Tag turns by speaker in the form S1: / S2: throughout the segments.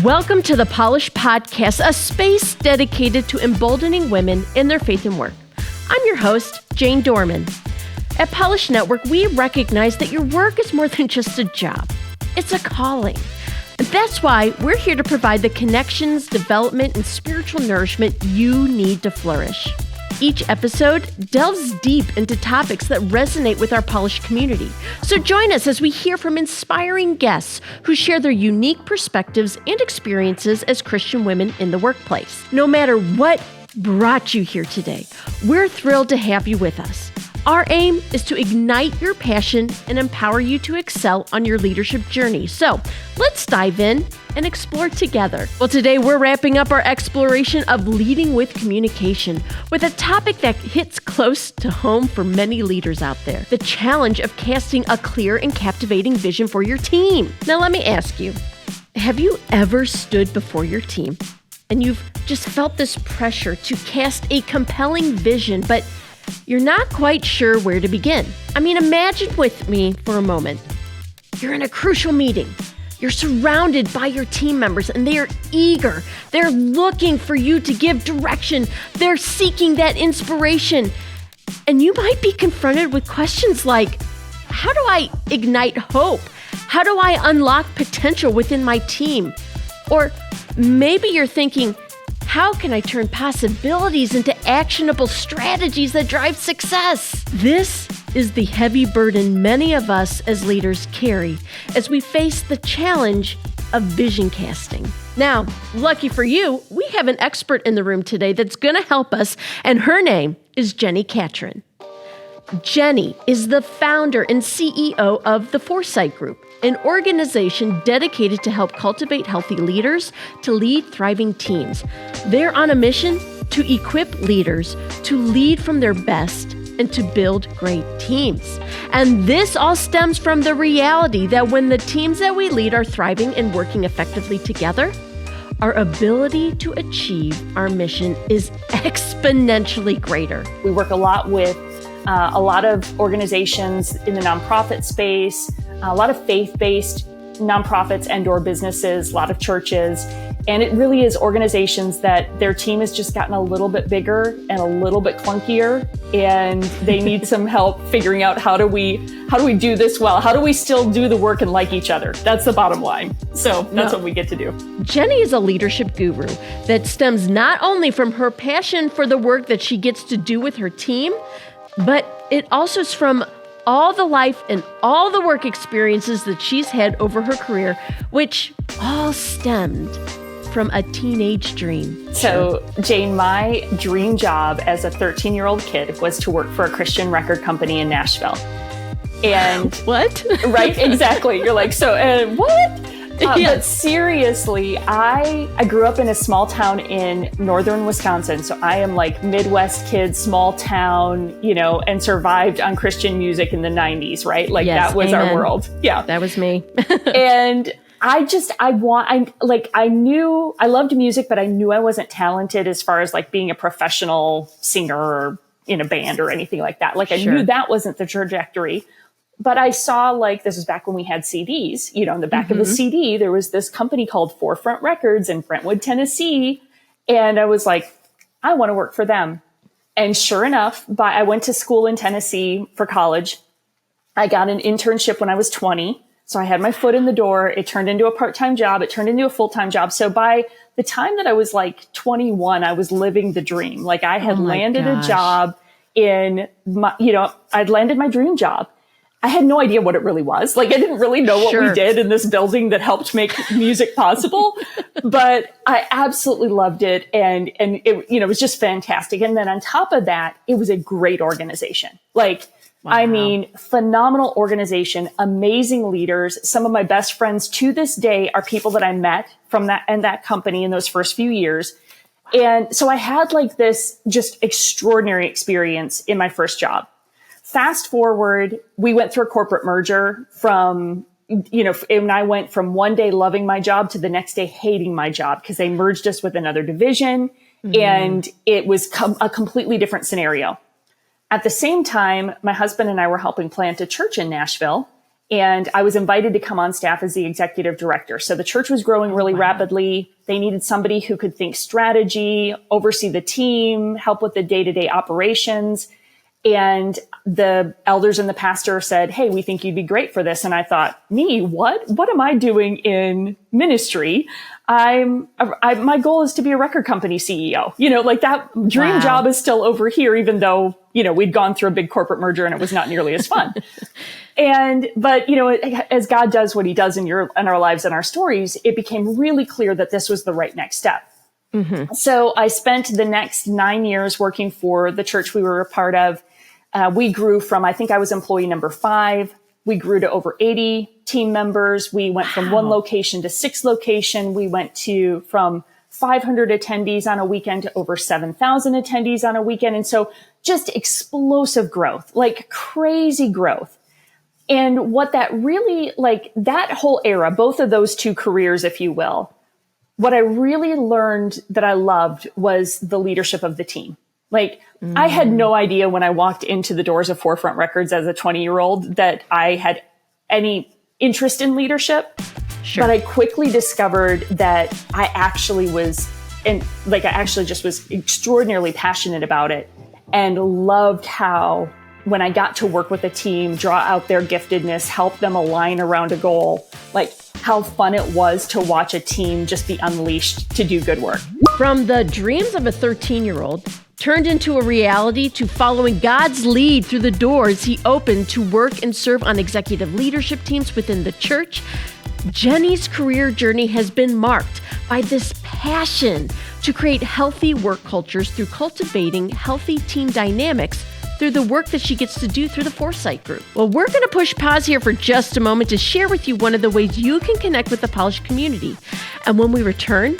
S1: Welcome to the Polish Podcast, a space dedicated to emboldening women in their faith and work. I'm your host, Jane Doerman. At Polish Network, we recognize that your work is more than just a job. It's a calling. And that's why we're here to provide the connections, development, and spiritual nourishment you need to flourish. Each episode delves deep into topics that resonate with our Polish community. So join us as we hear from inspiring guests who share their unique perspectives and experiences as Christian women in the workplace. No matter what brought you here today, we're thrilled to have you with us. Our aim is to ignite your passion and empower you to excel on your leadership journey. So let's dive in and explore together. Well, today we're wrapping up our exploration of leading with communication with a topic that hits close to home for many leaders out there: the challenge of casting a clear and captivating vision for your team. Now, let me ask you, have you ever stood before your team and you've just felt this pressure to cast a compelling vision, but you're not quite sure where to begin? I mean, imagine with me for a moment. You're in a crucial meeting. You're surrounded by your team members and they are eager. They're looking for you to give direction. They're seeking that inspiration. And you might be confronted with questions like, how do I ignite hope? How do I unlock potential within my team? Or maybe you're thinking, how can I turn possibilities into actionable strategies that drive success? This is the heavy burden many of us as leaders carry as we face the challenge of vision casting. Now, lucky for you, we have an expert in the room today that's going to help us, and her name is Jenni Catron. Jenni is the founder and CEO of the Foresight Group, an organization dedicated to help cultivate healthy leaders to lead thriving teams. They're on a mission to equip leaders to lead from their best and to build great teams. And this all stems from the reality that when the teams that we lead are thriving and working effectively together, our ability to achieve our mission is exponentially greater.
S2: We work a lot with a lot of organizations in the nonprofit space, a lot of faith-based nonprofits and/or businesses, a lot of churches. And it really is organizations that their team has just gotten a little bit bigger and a little bit clunkier, and they need some help figuring out how do we do this well? How do we still do the work and like each other? That's the bottom line. So that's what we get to do.
S1: Jenni is a leadership guru that stems not only from her passion for the work that she gets to do with her team, but it also is from all the life and all the work experiences that she's had over her career, which all stemmed from a teenage dream.
S2: So, Jane, my dream job as a 13-year-old kid was to work for a Christian record company in Nashville. And
S1: what?
S2: Right, exactly. You're like, so what? But seriously, I grew up in a small town in northern Wisconsin. So I am like Midwest kid, small town, and survived on Christian music in the 90s, right? Like
S1: yes,
S2: that was
S1: amen.
S2: our world. Yeah.
S1: That was me.
S2: And I loved music, but I knew I wasn't talented as far as like being a professional singer or in a band or anything like that. Like I knew that wasn't the trajectory. But I saw, this was back when we had CDs, in the back of the CD, there was this company called Forefront Records in Brentwood, Tennessee. And I was like, I want to work for them. And sure enough, I went to school in Tennessee for college. I got an internship when I was 20. So I had my foot in the door. It turned into a part-time job. It turned into a full-time job. So by the time that I was 21, I was living the dream. Like I had landed a job in my, I'd landed my dream job. I had no idea what it really was. Like I didn't really know what we did in this building that helped make music possible, but I absolutely loved it. And it was just fantastic. And then on top of that, it was a great organization. I mean, phenomenal organization, amazing leaders. Some of my best friends to this day are people that I met from that company in those first few years. And so I had this just extraordinary experience in my first job. Fast forward, we went through a corporate merger and I went from one day loving my job to the next day hating my job because they merged us with another division and it was a completely different scenario. At the same time, my husband and I were helping plant a church in Nashville. And I was invited to come on staff as the executive director. So the church was growing really rapidly. They needed somebody who could think strategy, oversee the team, help with the day-to-day operations. And the elders and the pastor said, hey, we think you'd be great for this. And I thought, me, what? What am I doing in ministry? My goal is to be a record company CEO. Like that dream job is still over here, even though, we'd gone through a big corporate merger and it was not nearly as fun. But as God does what he does in our lives and our stories, it became really clear that this was the right next step. Mm-hmm. So I spent the next 9 years working for the church we were a part of. We grew from, I think I was employee number 5. We grew to over 80 team members. We went from 1 location to 6 location. We went from 500 attendees on a weekend to over 7,000 attendees on a weekend. And so just explosive growth, like crazy growth. And what that really, like that whole era, both of those 2 careers, if you will, what I really learned that I loved was the leadership of the team. Like I had no idea when I walked into the doors of Forefront Records as a 20-year-old that I had any interest in leadership. Sure. But I quickly discovered that I actually just was extraordinarily passionate about it and loved how when I got to work with a team, draw out their giftedness, help them align around a goal, like how fun it was to watch a team just be unleashed to do good work.
S1: From the dreams of a 13-year-old turned into a reality to following God's lead through the doors he opened to work and serve on executive leadership teams within the church, Jenni's career journey has been marked by this passion to create healthy work cultures through cultivating healthy team dynamics through the work that she gets to do through the Foresight Group. Well, we're going to push pause here for just a moment to share with you one of the ways you can connect with the Polish community. And when we return,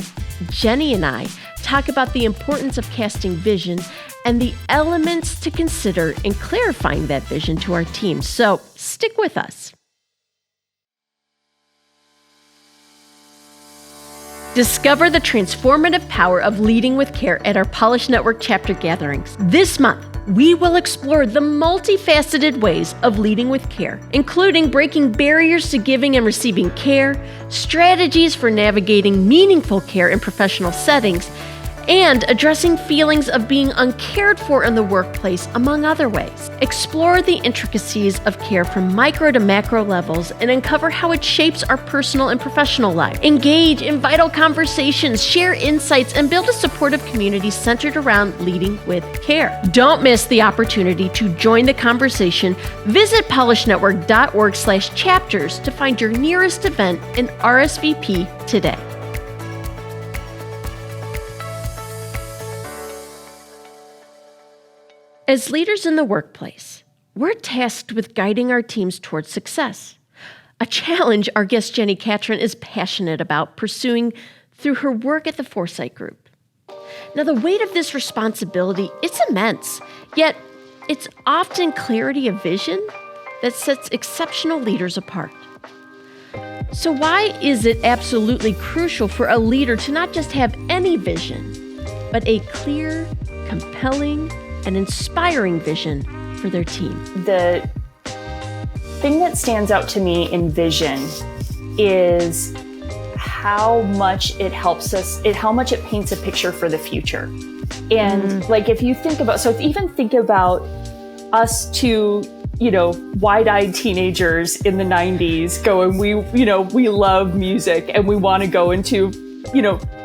S1: Jenni and I talk about the importance of casting vision and the elements to consider in clarifying that vision to our team. So stick with us. Discover the transformative power of leading with care at our Polish Network chapter gatherings. This month, we will explore the multifaceted ways of leading with care, including breaking barriers to giving and receiving care, strategies for navigating meaningful care in professional settings, and addressing feelings of being uncared for in the workplace, among other ways. Explore the intricacies of care from micro to macro levels and uncover how it shapes our personal and professional life. Engage in vital conversations, share insights, and build a supportive community centered around leading with care. Don't miss the opportunity to join the conversation. Visit polishnetwork.org/chapters to find your nearest event and RSVP today. As leaders in the workplace, we're tasked with guiding our teams towards success, a challenge our guest Jenni Catron is passionate about pursuing through her work at the Foresight Group. Now, the weight of this responsibility, it's immense, yet it's often clarity of vision that sets exceptional leaders apart. So why is it absolutely crucial for a leader to not just have any vision, but a clear, compelling, and inspiring vision for their team?
S2: The thing that stands out to me in vision is how much it helps us, how much it paints a picture for the future. And like, if you think about, even think about us two, wide-eyed teenagers in the 90s going, we love music and we want to go into,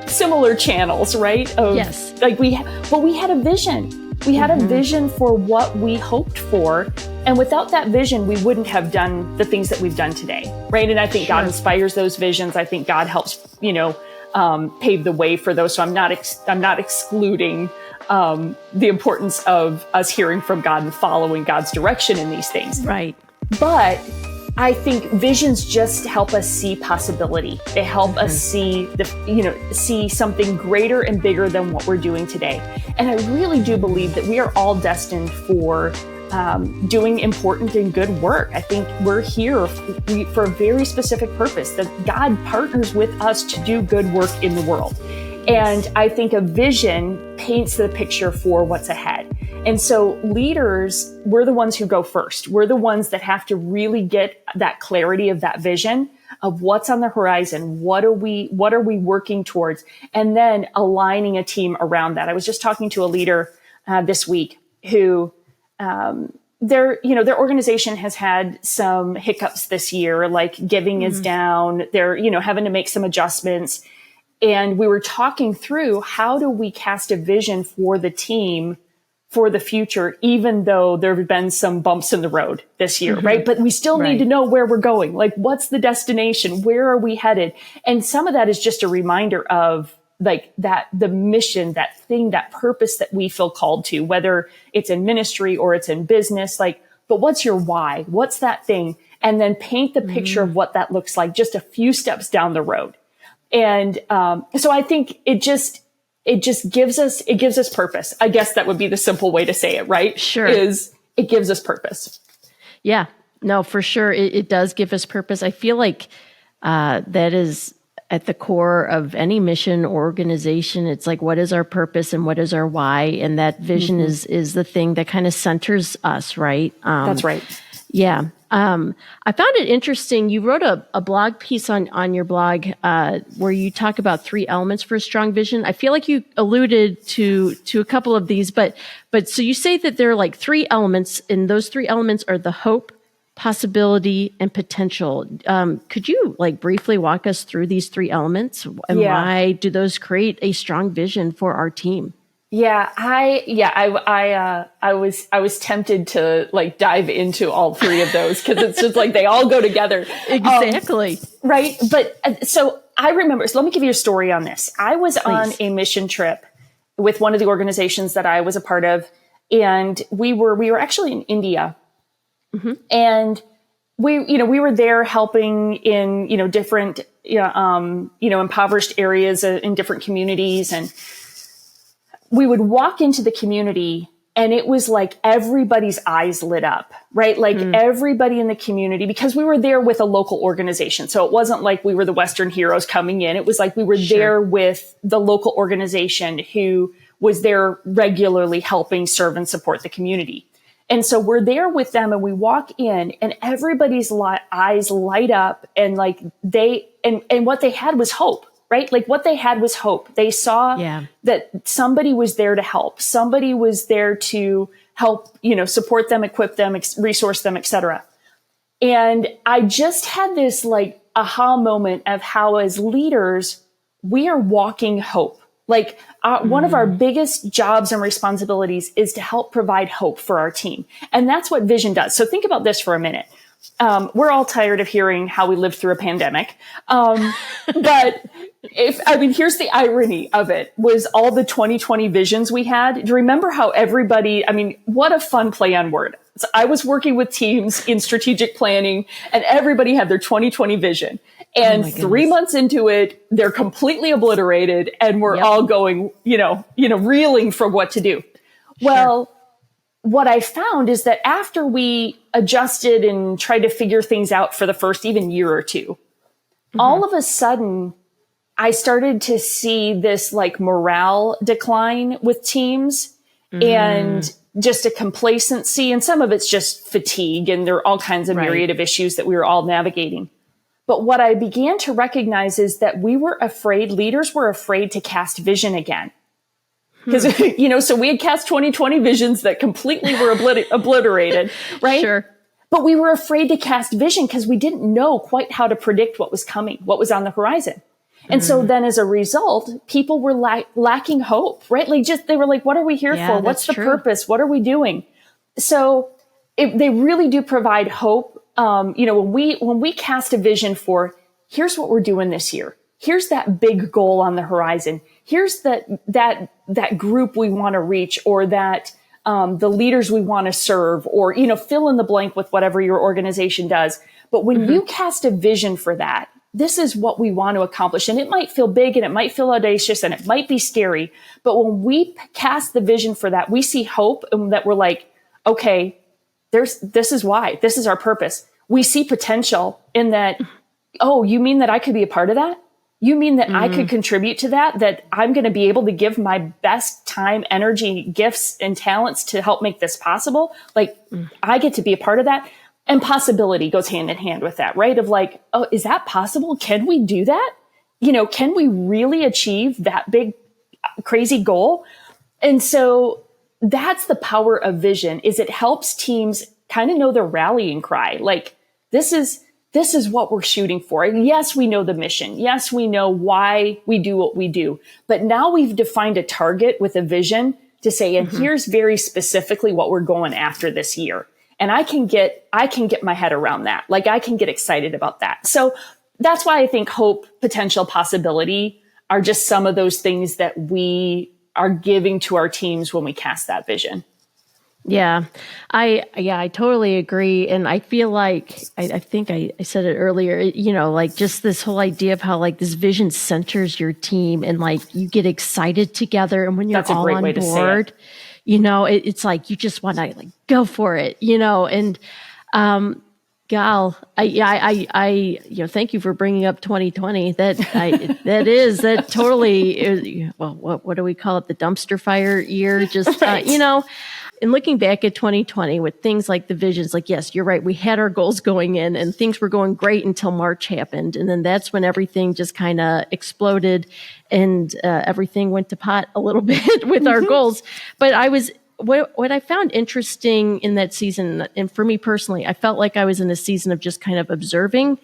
S2: similar channels, right?
S1: Yes.
S2: But we had a vision. We had a vision for what we hoped for. And without that vision, we wouldn't have done the things that we've done today, right? And I think God inspires those visions. I think God helps, pave the way for those. So I'm not excluding the importance of us hearing from God and following God's direction in these things.
S1: Right.
S2: But I think visions just help us see possibility. They help us see see something greater and bigger than what we're doing today. And I really do believe that we are all destined for doing important and good work. I think we're here for a very specific purpose, that God partners with us to do good work in the world. And I think a vision paints the picture for what's ahead. And so leaders, we're the ones who go first. We're the ones that have to really get that clarity of that vision of what's on the horizon. What are we working towards? And then aligning a team around that. I was just talking to a leader this week who, their organization has had some hiccups this year, like giving is down. They're, having to make some adjustments. And we were talking through, how do we cast a vision for the team for the future, even though there have been some bumps in the road this year, right? But we still need to know where we're going. Like, what's the destination? Where are we headed? And some of that is just a reminder of like the mission, that thing, that purpose that we feel called to, whether it's in ministry or it's in business, but what's your why? What's that thing? And then paint the picture of what that looks like just a few steps down the road. And, so I think it just gives us purpose. I guess that would be the simple way to say it, right?
S1: Sure.
S2: Is it gives us purpose.
S1: Yeah, no, for sure. It does give us purpose. I feel like, that is at the core of any mission or organization. It's like, what is our purpose and what is our why? And that vision is the thing that kind of centers us, right?
S2: That's right.
S1: Yeah. I found it interesting. You wrote a blog piece on your blog, where you talk about 3 elements for a strong vision. I feel like you alluded to a couple of these, but so you say that there are like 3 elements, and those 3 elements are the hope, possibility, and potential. Could you like briefly walk us through these 3 elements, and why do those create a strong vision for our team?
S2: Yeah, I was tempted to like dive into all 3 of those, because it's just like they all go together.
S1: Exactly.
S2: Right. But so I remember, so let me give you a story on this. I was on a mission trip with one of the organizations that I was a part of, and we were actually in India, and we were there helping in, different, impoverished areas in different communities. And we would walk into the community, and it was like everybody's eyes lit up, right? Like everybody in the community, because we were there with a local organization. So it wasn't like we were the Western heroes coming in. It was like we were there with the local organization who was there regularly helping serve and support the community. And so we're there with them, and we walk in, and everybody's eyes light up, and like and what they had was hope. Right? Like what they had was hope. They saw that somebody was there to help. Somebody was there to help, support them, equip them, resource them, etc. And I just had this like aha moment of how, as leaders, we are walking hope. Like one of our biggest jobs and responsibilities is to help provide hope for our team. And that's what vision does. So think about this for a minute. We're all tired of hearing how we lived through a pandemic. But here's the irony of it, was all the 2020 visions we had. Do you remember how everybody, what a fun play on word. So I was working with teams in strategic planning, and everybody had their 2020 vision. And 3 months into it, they're completely obliterated, and we're all going, reeling for what to do. Well, what I found is that after we adjusted and tried to figure things out for the first even year or two, all of a sudden I started to see this like morale decline with teams and just a complacency. And some of it's just fatigue, and there are all kinds of myriad of issues that we were all navigating. But what I began to recognize is that leaders were afraid to cast vision again. Because, so we had cast 2020 visions that completely were obliterated, right?
S1: Sure.
S2: But we were afraid to cast vision because we didn't know quite how to predict what was coming, what was on the horizon. And so then as a result, people were lacking hope, right? Like they were like, what are we here for? What's the purpose? What are we doing? So they really do provide hope. When we cast a vision for, here's what we're doing this year. Here's that big goal on the horizon. Here's that group we want to reach, or that, the leaders we want to serve, or, fill in the blank with whatever your organization does. But when you cast a vision for that, this is what we want to accomplish. And it might feel big, and it might feel audacious, and it might be scary. But when we cast the vision for that, we see hope, and that we're like, okay, this is why, this is our purpose. We see potential in that. Oh, you mean that I could be a part of that? You mean that I could contribute to that I'm going to be able to give my best time, energy, gifts, and talents to help make this possible? Like, I get to be a part of that. And possibility goes hand in hand with that, right? Of like, oh, is that possible? Can we do that? Can we really achieve that big, crazy goal? And so that's the power of vision, is it helps teams kind of know their rallying cry. Like, this is what we're shooting for. And yes, we know the mission. Yes, we know why we do what we do. But now we've defined a target with a vision to say, and here's very specifically what we're going after this year. And I can get my head around that. Like, I can get excited about that. So that's why I think hope, potential, possibility are just some of those things that we are giving to our teams when we cast that vision.
S1: Yeah, I totally agree. And I feel like, I think I said it earlier, like just this whole idea of how like this vision centers your team and like you get excited together. And when you're all on board, it's like you just want to like go for it, and gal, thank you for bringing up 2020. That totally is, well, what do we call it? The dumpster fire year, just,
S2: right.
S1: And looking back at 2020 with things like the visions, like, yes, you're right. We had our goals going in and things were going great until March happened. And then that's when everything just kind of exploded and everything went to pot a little bit with our goals. But what I found interesting in that season, and for me personally, I felt like I was in a season of just kind of observing,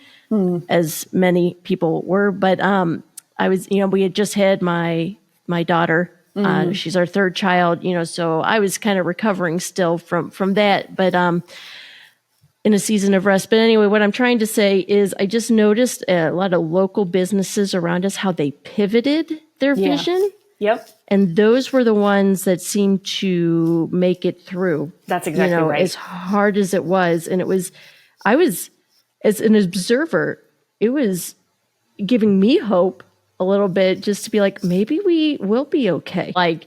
S1: as many people were. But I was, we had just had my daughter. She's our third child, so I was kind of recovering still from that, but in a season of rest. But anyway, what I'm trying to say is I just noticed a lot of local businesses around us, how they pivoted their vision.
S2: Yep.
S1: And those were the ones that seemed to make it through.
S2: That's exactly right.
S1: As hard as it was. And I was, as an observer, it was giving me hope a little bit, just to be like, maybe we will be okay. Like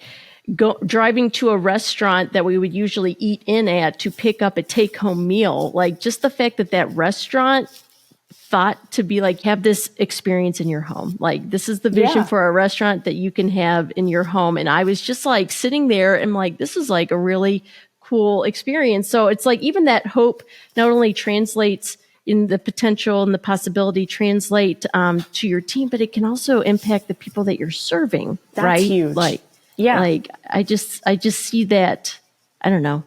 S1: driving to a restaurant that we would usually eat in at to pick up a take-home meal. Like just the fact that restaurant thought to be like, have this experience in your home. Like this is the vision for a restaurant that you can have in your home. And I was just like sitting there and like, this is like a really cool experience. So it's like, even that hope not only translates in the potential and the possibility translate to your team, but it can also impact the people that you're serving.
S2: That's
S1: right?
S2: Huge.
S1: Like I just see that. I don't know.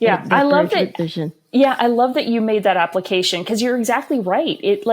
S2: Yeah,
S1: I
S2: love that
S1: vision.
S2: Yeah, I love that you made that application, because you're exactly right. It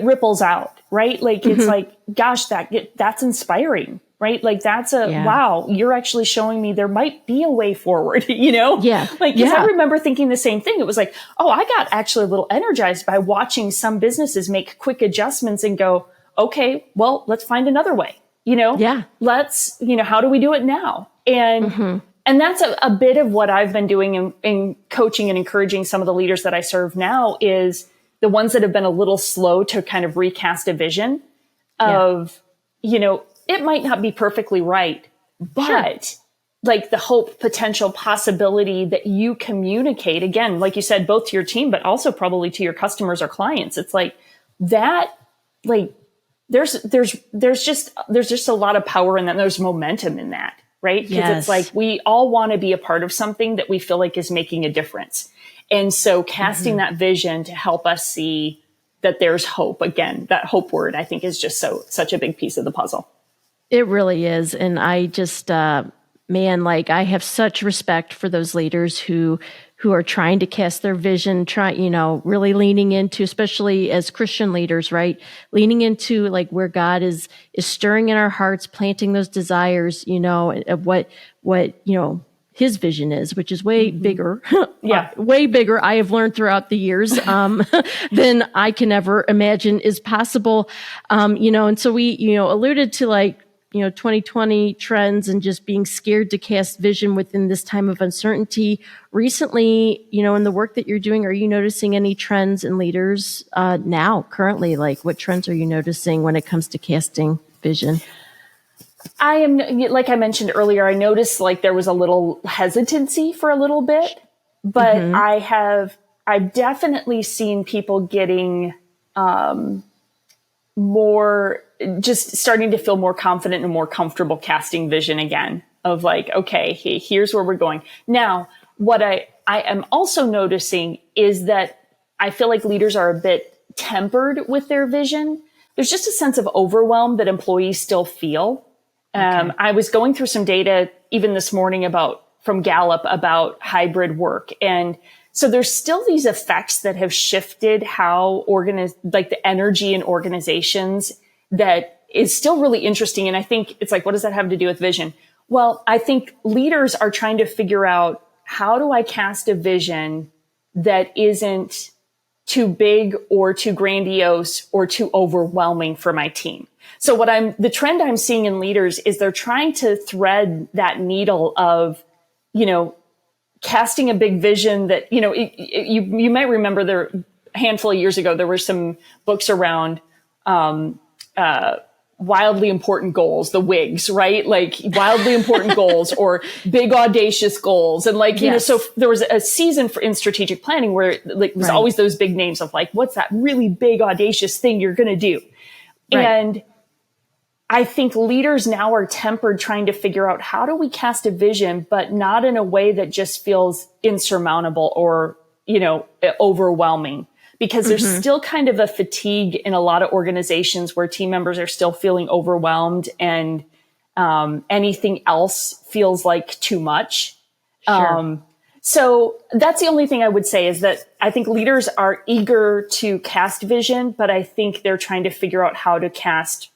S2: ripples out, right? Like it's like, gosh, that's inspiring. Right? Like that's wow, you're actually showing me there might be a way forward,
S1: Yeah.
S2: Like, cause I remember thinking the same thing. It was like, oh, I got actually a little energized by watching some businesses make quick adjustments and go, okay, well, let's find another way,
S1: Yeah.
S2: Let's, how do we do it now? And that's a bit of what I've been doing in coaching and encouraging some of the leaders that I serve now, is the ones that have been a little slow to kind of recast a vision of, it might not be perfectly right, but like the hope, potential, possibility that you communicate, again, like you said, both to your team, but also probably to your customers or clients. It's like that, like there's just a lot of power in that. There's momentum in that, right? Because it's like, we all want to be a part of something that we feel like is making a difference. And so casting that vision to help us see that there's hope, again, that hope word, I think, is just such a big piece of the puzzle.
S1: It really is. And I just, like I have such respect for those leaders who are trying to cast their vision, really leaning into, especially as Christian leaders, right? Leaning into like where God is stirring in our hearts, planting those desires, of what, his vision is, which is way bigger. Way bigger. I have learned throughout the years, than I can ever imagine is possible. And so we, alluded to like, 2020 trends and just being scared to cast vision within this time of uncertainty. Recently, in the work that you're doing, are you noticing any trends in leaders now, currently? Like what trends are you noticing when it comes to casting vision?
S2: I am, like I mentioned earlier, I noticed like there was a little hesitancy for a little bit, but I've definitely seen people getting, more, just starting to feel more confident and more comfortable casting vision again of like, okay, here's where we're going. Now, what I am also noticing is that I feel like leaders are a bit tempered with their vision. There's just a sense of overwhelm that employees still feel. Okay. I was going through some data even this morning from Gallup about hybrid work. And so there's still these effects that have shifted how like the energy in organizations that is still really interesting. And I think it's like, what does that have to do with vision? Well, I think leaders are trying to figure out, how do I cast a vision that isn't too big or too grandiose or too overwhelming for my team? So the trend I'm seeing in leaders is they're trying to thread that needle of, casting a big vision that, you might remember there a handful of years ago, there were some books around, wildly important goals, the WIGs, right? Like wildly important goals or big audacious goals. And like, so there was a season in strategic planning where like was always those big names of like, what's that really big audacious thing you're going to do? Right. And I think leaders now are tempered trying to figure out, how do we cast a vision, but not in a way that just feels insurmountable or, overwhelming. Because there's still kind of a fatigue in a lot of organizations where team members are still feeling overwhelmed and anything else feels like too much. Sure. So that's the only thing I would say is that I think leaders are eager to cast vision, but I think they're trying to figure out how to cast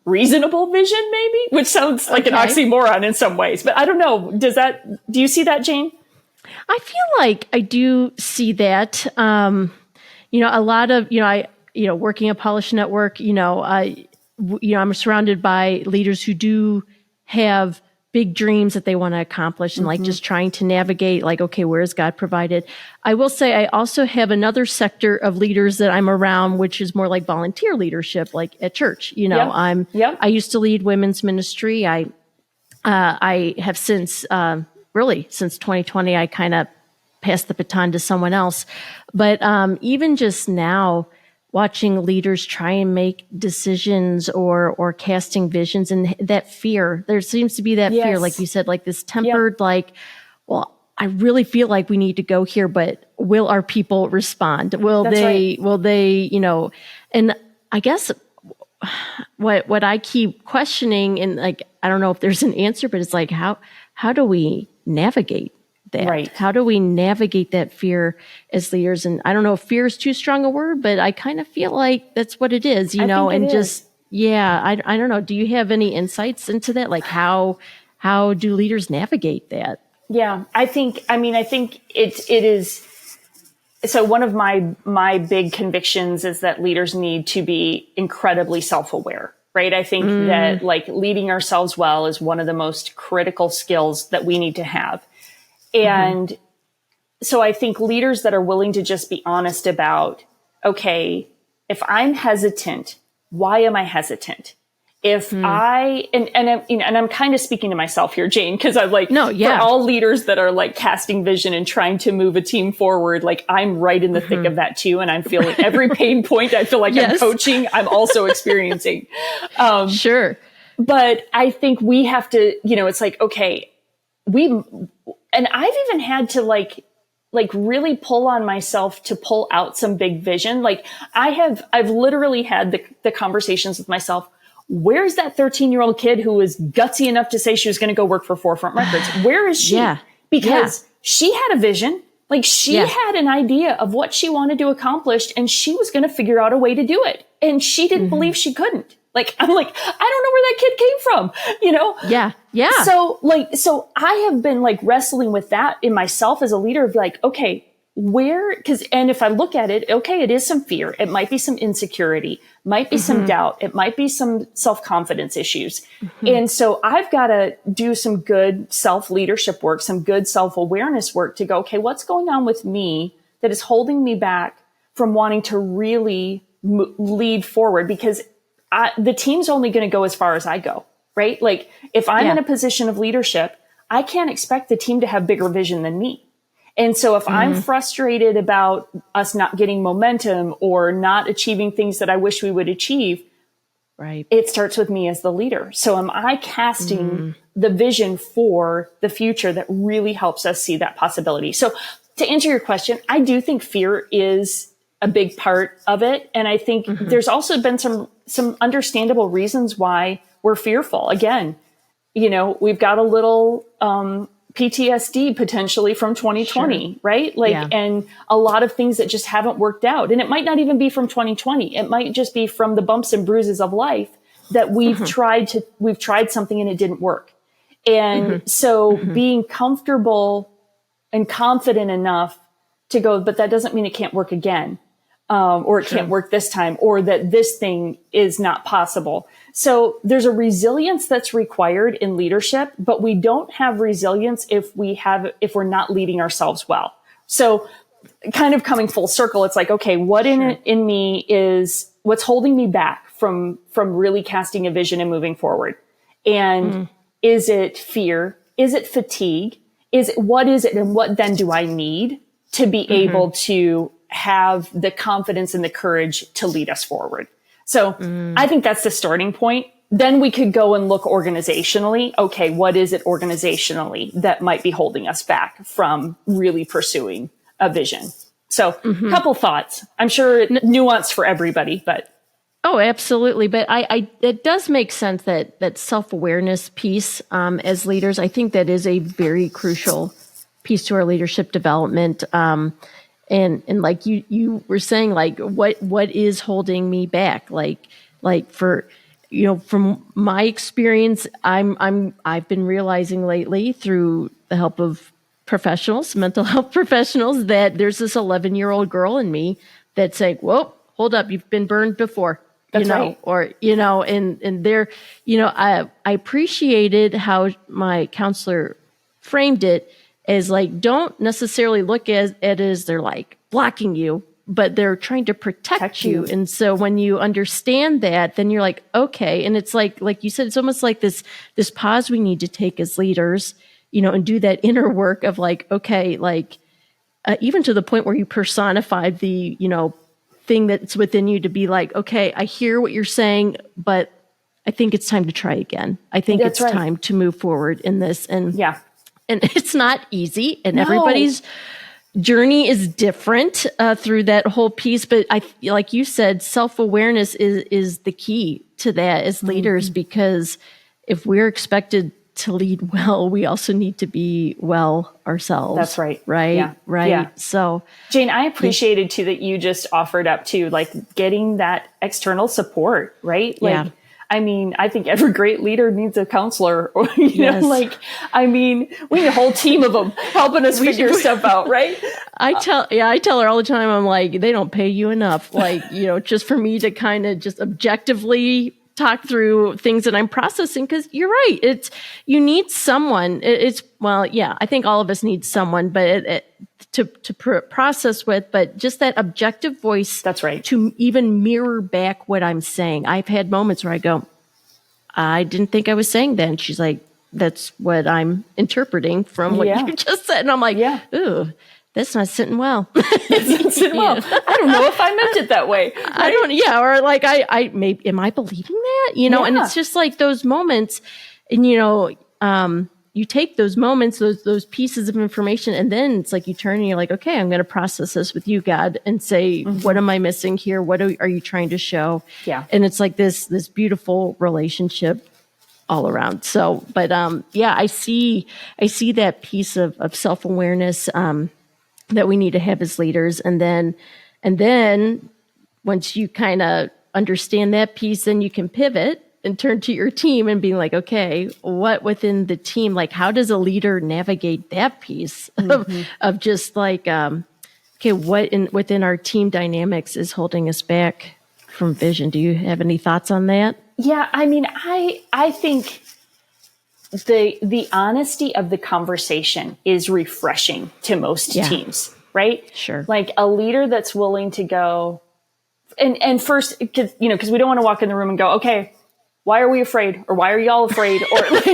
S2: reasonable vision, maybe, which sounds like an oxymoron in some ways. But I don't know. Do you see that, Jane?
S1: I feel like I do see that. A lot of, working at Polish Network, I'm surrounded by leaders who do have big dreams that they want to accomplish and like just trying to navigate like, okay, where is God provided? I will say I also have another sector of leaders that I'm around, which is more like volunteer leadership, like at church. I used to lead women's ministry. I have since, really since 2020, I kind of passed the baton to someone else. But even just now, watching leaders try and make decisions or casting visions and that fear, there seems to be that fear, like you said, like this tempered, like, well, I really feel like we need to go here, but will our people respond? Will they, and I guess what I keep questioning, and like, I don't know if there's an answer, but it's like, how do we navigate that? Right. How do we navigate that fear as leaders? And I don't know if fear is too strong a word, but I kind of feel like that's what it is, I don't know. Do you have any insights into that? Like how do leaders navigate that?
S2: Yeah, I think it is. So one of my big convictions is that leaders need to be incredibly self-aware. Right. I think that like leading ourselves well is one of the most critical skills that we need to have. And so I think leaders that are willing to just be honest about, okay, if I'm hesitant, why am I hesitant? If I'm kind of speaking to myself here, Jane, because I'm like, for all leaders that are like casting vision and trying to move a team forward, like I'm right in the thick of that too. And I'm feeling every pain point I feel like I'm coaching, I'm also experiencing.
S1: Sure.
S2: But I think we have to, it's like, okay, and I've even had to like really pull on myself to pull out some big vision. Like I've literally had the conversations with myself. Where's that 13-year-old kid who was gutsy enough to say she was going to go work for Forefront Records? Where is she? Because she had a vision. Like she had an idea of what she wanted to accomplish and she was going to figure out a way to do it. And she didn't believe she couldn't. Like, I'm like, I don't know where that kid came from,
S1: Yeah. Yeah.
S2: So I have been like wrestling with that in myself as a leader of like, okay, and if I look at it, okay, it is some fear. It might be some insecurity, might be some doubt. It might be some self-confidence issues. And so I've got to do some good self-leadership work, some good self-awareness work to go, okay, what's going on with me that is holding me back from wanting to really lead forward? Because the team's only going to go as far as I go, right? Like if I'm in a position of leadership, I can't expect the team to have bigger vision than me. And so if I'm frustrated about us not getting momentum or not achieving things that I wish we would achieve,
S1: right,
S2: it starts with me as the leader. So am I casting the vision for the future that really helps us see that possibility? So to answer your question, I do think fear is a big part of it. And I think there's also been some understandable reasons why we're fearful. Again, we've got a little PTSD potentially from 2020, sure, right? And a lot of things that just haven't worked out. And it might not even be from 2020. It might just be from the bumps and bruises of life that we've tried something and it didn't work. And so being comfortable and confident enough to go, but that doesn't mean it can't work again. Or it can't work this time, or that this thing is not possible. So there's a resilience that's required in leadership, but we don't have resilience if we're not leading ourselves well. So kind of coming full circle, it's like, okay, what in me is what's holding me back from really casting a vision and moving forward? And is it fear? Is it fatigue? What is it? And what then do I need to be able to have the confidence and the courage to lead us forward? So I think that's the starting point. Then we could go and look organizationally. Okay, what is it organizationally that might be holding us back from really pursuing a vision? So a couple thoughts. I'm sure nuanced for everybody, but.
S1: Oh, absolutely. But it does make sense that self-awareness piece, as leaders, I think that is a very crucial piece to our leadership development. And like you were saying, like what is holding me back? Like for, from my experience, I've been realizing lately through the help of professionals, mental health professionals, that there's this 11-year-old girl in me that's saying, whoa, hold up, you've been burned before.
S2: That's right.
S1: Or, and there, I appreciated how my counselor framed it as like, don't necessarily look at it as they're like blocking you, but they're trying to protect you. And so when you understand that, then you're like, okay. And it's like you said, it's almost like this pause we need to take as leaders, and do that inner work of like, okay, like even to the point where you personify the, thing that's within you to be like, okay, I hear what you're saying, but I think it's time to try again. I think it's time to move forward in this. And and it's not easy, and everybody's journey is different through that whole piece. But like you said, self-awareness is the key to that as leaders, because if we're expected to lead well, we also need to be well ourselves.
S2: That's right.
S1: Right.
S2: Yeah.
S1: Right.
S2: Yeah.
S1: So
S2: Jane, I appreciated too that you just offered up to like getting that external support, right? Like, I mean, I think every great leader needs a counselor, or, we need a whole team of them helping us figure stuff out, right?
S1: I tell her all the time, I'm like, they don't pay you enough. Like, just for me to kind of just objectively talk through things that I'm processing, because you're right. You need someone. I think all of us need someone, but to process with, but just that objective voice.
S2: That's right.
S1: To even mirror back what I'm saying. I've had moments where I go, I didn't think I was saying that. And she's like, that's what I'm interpreting from what you just said. And I'm like, ooh, that's not sitting well.
S2: It's not sitting well. I don't know if I meant it that way. Right?
S1: I don't, or like, I maybe, am I believing that? And it's just like those moments, and, you take those moments, those pieces of information, and then it's like you turn and you're like, okay, I'm going to process this with you, God, and say, what am I missing here? What are you trying to show? Yeah. And it's like this beautiful relationship all around. So, but I see that piece of self-awareness that we need to have as leaders. And then once you kind of understand that piece, then you can pivot and turn to your team and being like, okay, what within the team, like how does a leader navigate that piece of just like, okay, what within our team dynamics is holding us back from vision? Do you have any thoughts on that?
S2: Yeah, I mean, I think the honesty of the conversation is refreshing to most teams, right?
S1: Sure.
S2: Like a leader that's willing to go and first, because we don't want to walk in the room and go, okay, why are we afraid? Or why are y'all afraid? Or like,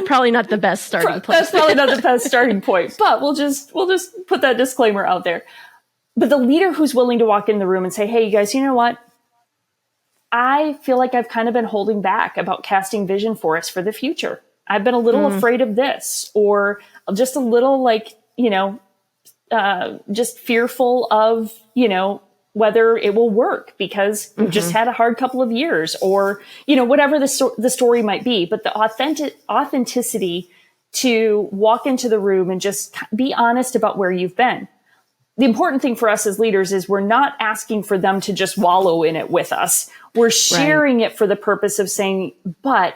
S1: Probably not the best starting place.
S2: That's probably not the best starting point, but we'll just put that disclaimer out there. But the leader who's willing to walk in the room and say, hey, you guys, you know what? I feel like I've kind of been holding back about casting vision for us for the future. I've been a little afraid of this, or just a little just fearful of, whether it will work because we've just had a hard couple of years, or, whatever the story might be. But the authenticity to walk into the room and just be honest about where you've been. The important thing for us as leaders is we're not asking for them to just wallow in it with us. We're sharing it for the purpose of saying, but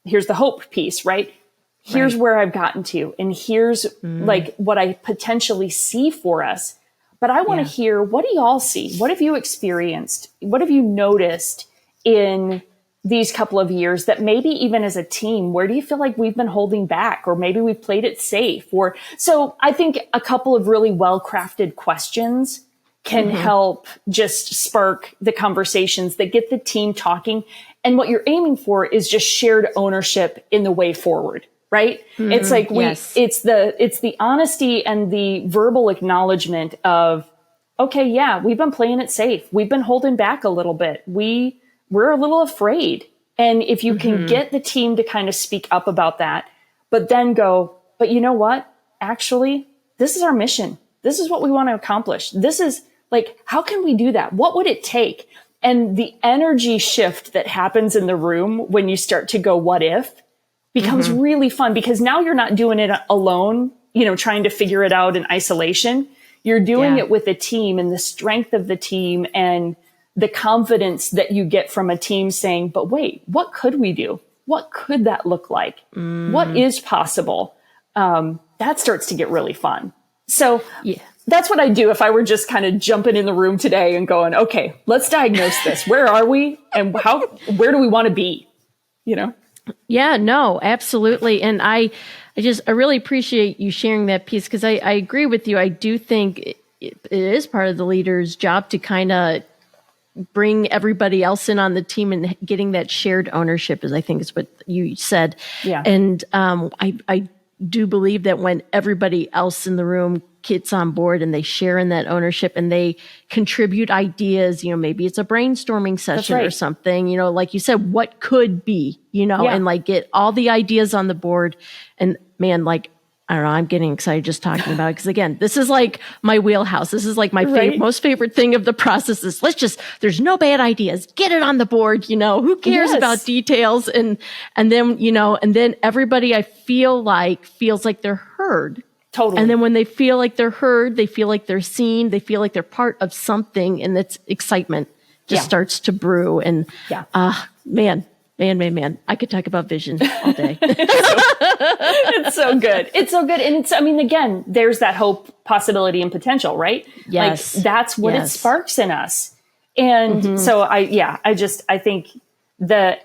S2: here's the hope piece, right? Here's where I've gotten to, and here's what I potentially see for us. But I want to hear, what do y'all see? What have you experienced? What have you noticed in these couple of years that maybe even as a team, where do you feel like we've been holding back, or maybe we've played it safe? So I think a couple of really well-crafted questions can help just spark the conversations that get the team talking. And what you're aiming for is just shared ownership in the way forward, right? It's like it's the honesty and the verbal acknowledgement of, okay, yeah, we've been playing it safe. We've been holding back a little bit. We're a little afraid. And if you can get the team to kind of speak up about that, but then go, but you know what? Actually, this is our mission. This is what we want to accomplish. This is how can we do that? What would it take? And the energy shift that happens in the room when you start to go, what if, becomes really fun, because now you're not doing it alone, trying to figure it out in isolation. You're doing it with a team, and the strength of the team and the confidence that you get from a team saying, but wait, what could we do? What could that look like? What is possible? That starts to get really fun. So that's what I do if I were just kind of jumping in the room today and going, okay, let's diagnose this. Where are we? And where do we want to be?
S1: Yeah, no, absolutely. And I really appreciate you sharing that piece, because I agree with you. I do think it is part of the leader's job to kind of bring everybody else in on the team, and getting that shared ownership, I think is what you said. Yeah. And I do believe that when everybody else in the room gets on board and they share in that ownership and they contribute ideas, maybe it's a brainstorming session or something, like you said, what could be, and get all the ideas on the board. And man, I don't know, I'm getting excited just talking about it, because again, this is my wheelhouse. This is my most favorite thing of the process is there's no bad ideas. Get it on the board, who cares about details? And then everybody I feels like they're heard.
S2: Totally.
S1: And then when they feel like they're heard, they feel like they're seen, they feel like they're part of something, and that's excitement just starts to brew. And man, I could talk about vision all day.
S2: It's so good. It's so good. And again, there's that hope, possibility, and potential, right?
S1: Yes.
S2: That's what it sparks in us. And so I think the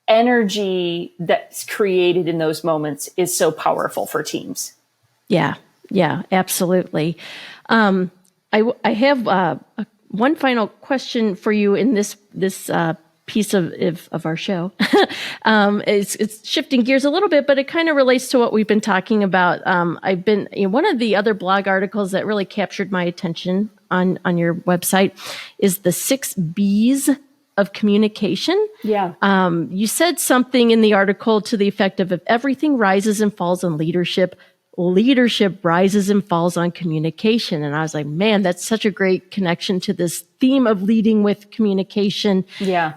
S2: energy that's created in those moments is so powerful for teams.
S1: Yeah, absolutely. I have one final question for you in this piece of our show. It's shifting gears a little bit, but it kind of relates to what we've been talking about. I've been one of the other blog articles that really captured my attention on your website is the 6 Bs of communication. Yeah. You said something in the article to the effect of, if everything rises and falls on leadership rises and falls on communication. And I was like, man, that's such a great connection to this theme of leading with communication. Yeah.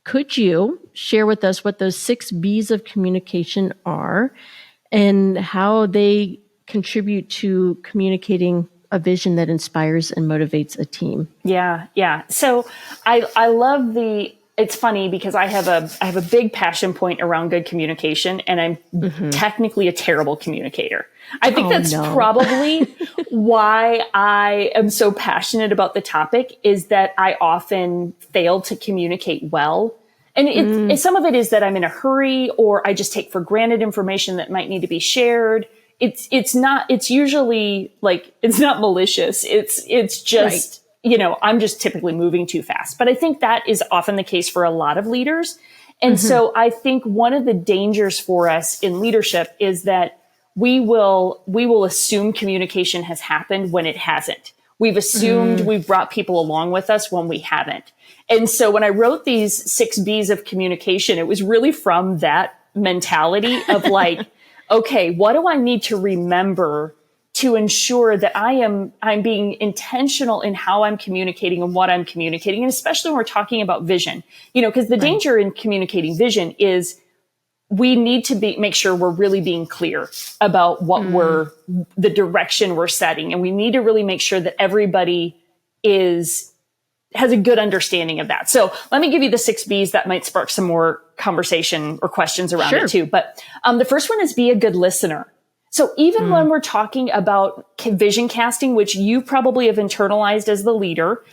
S1: Could you share with us what those 6 Bs of communication are and how they contribute to communicating a vision that inspires and motivates a team?
S2: Yeah. So I love it's funny because I have a big passion point around good communication, and I'm technically a terrible communicator. I think that's probably why I am so passionate about the topic, is that I often fail to communicate well. And some of it is that I'm in a hurry, or I just take for granted information that might need to be shared. It's usually it's not malicious. It's just, I'm just typically moving too fast. But I think that is often the case for a lot of leaders. And so I think one of the dangers for us in leadership is that we will assume communication has happened when it hasn't. We've assumed we've brought people along with us when we haven't. And so when I wrote these 6 B's of communication, it was really from that mentality of like, okay, what do I need to remember to ensure that I'm being intentional in how I'm communicating and what I'm communicating, and especially when we're talking about vision, because the danger in communicating vision is we need to make sure we're really being clear about what the direction we're setting. And we need to really make sure that everybody has a good understanding of that. So let me give you the 6 B's that might spark some more conversation or questions around it too. But the first one is be a good listener. So even when we're talking about vision casting, which you probably have internalized as the leader,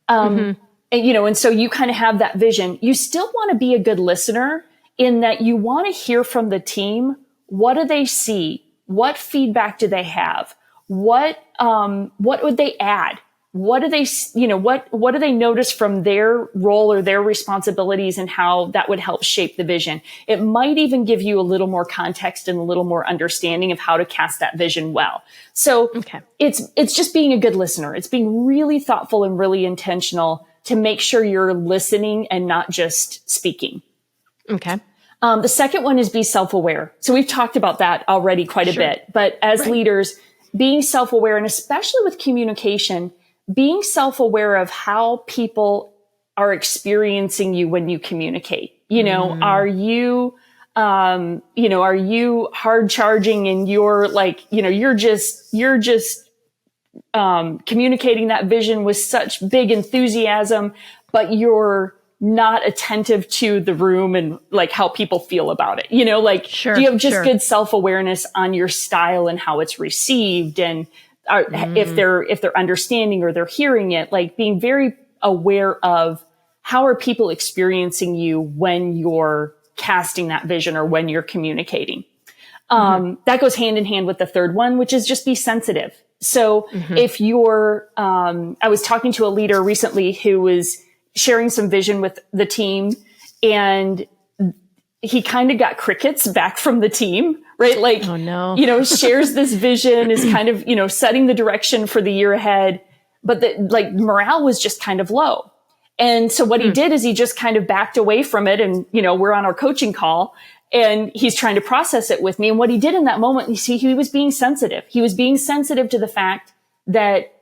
S2: and so you kind of have that vision, you still want to be a good listener in that you want to hear from the team. What do they see? What feedback do they have? What would they add? What do they, what do they notice from their role or their responsibilities and how that would help shape the vision? It might even give you a little more context and a little more understanding of how to cast that vision well. So it's just being a good listener. It's being really thoughtful and really intentional to make sure you're listening and not just speaking.
S1: Okay.
S2: The second one is be self-aware. So we've talked about that already quite a bit, but as leaders, being self-aware, and especially with communication, being self-aware of how people are experiencing you when you communicate. Are you hard charging and you're like, you're just communicating that vision with such big enthusiasm, but you're not attentive to the room and like how people feel about it. Do you have just good self-awareness on your style and how it's received, and if they're understanding or they're hearing it, like being very aware of how are people experiencing you when you're casting that vision or when you're communicating. That goes hand in hand with the third one, which is just be sensitive. So if you're, I was talking to a leader recently who was sharing some vision with the team, and he kind of got crickets back from the team, right? Like,
S1: oh, no.
S2: Shares this vision, is kind of, setting the direction for the year ahead, but morale was just kind of low. And so what he did is he just kind of backed away from it. And, we're on our coaching call and he's trying to process it with me. And what he did in that moment, you see, he was being sensitive. He was being sensitive to the fact that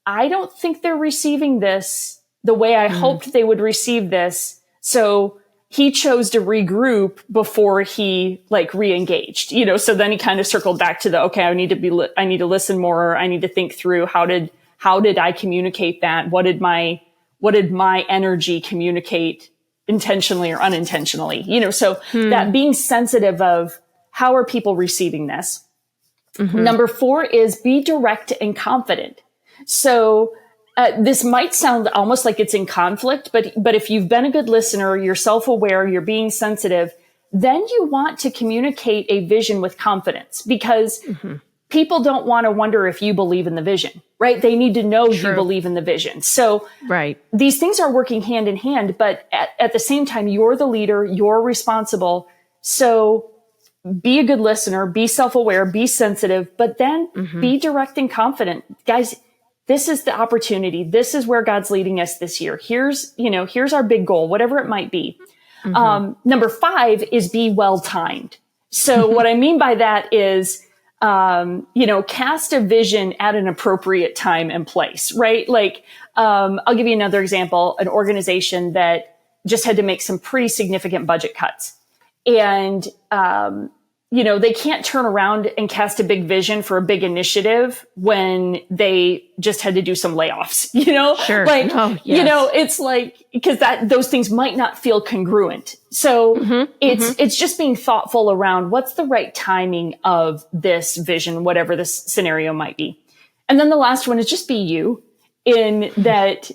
S2: I don't think they're receiving this the way I hoped they would receive this. So he chose to regroup before he re-engaged, so then he kind of circled back to I need to listen more. I need to think through how did I communicate that? What did my energy communicate intentionally or unintentionally? So that being sensitive of how are people receiving this? Number 4 is be direct and confident. So this might sound almost like it's in conflict, but if you've been a good listener, you're self-aware, you're being sensitive, then you want to communicate a vision with confidence, because people don't want to wonder if you believe in the vision, right? They need to know you believe in the vision. So these things are working hand in hand, but at the same time, you're the leader, you're responsible. So be a good listener, be self-aware, be sensitive, but then be direct and confident. Guys, this is the opportunity. This is where God's leading us this year. Here's our big goal, whatever it might be. Number 5 is be well-timed. So what I mean by that is, cast a vision at an appropriate time and place, right? I'll give you another example, an organization that just had to make some pretty significant budget cuts. And, they can't turn around and cast a big vision for a big initiative when they just had to do some layoffs, it's because those things might not feel congruent. So it's just being thoughtful around what's the right timing of this vision, whatever this scenario might be. And then the last one is just be you, in that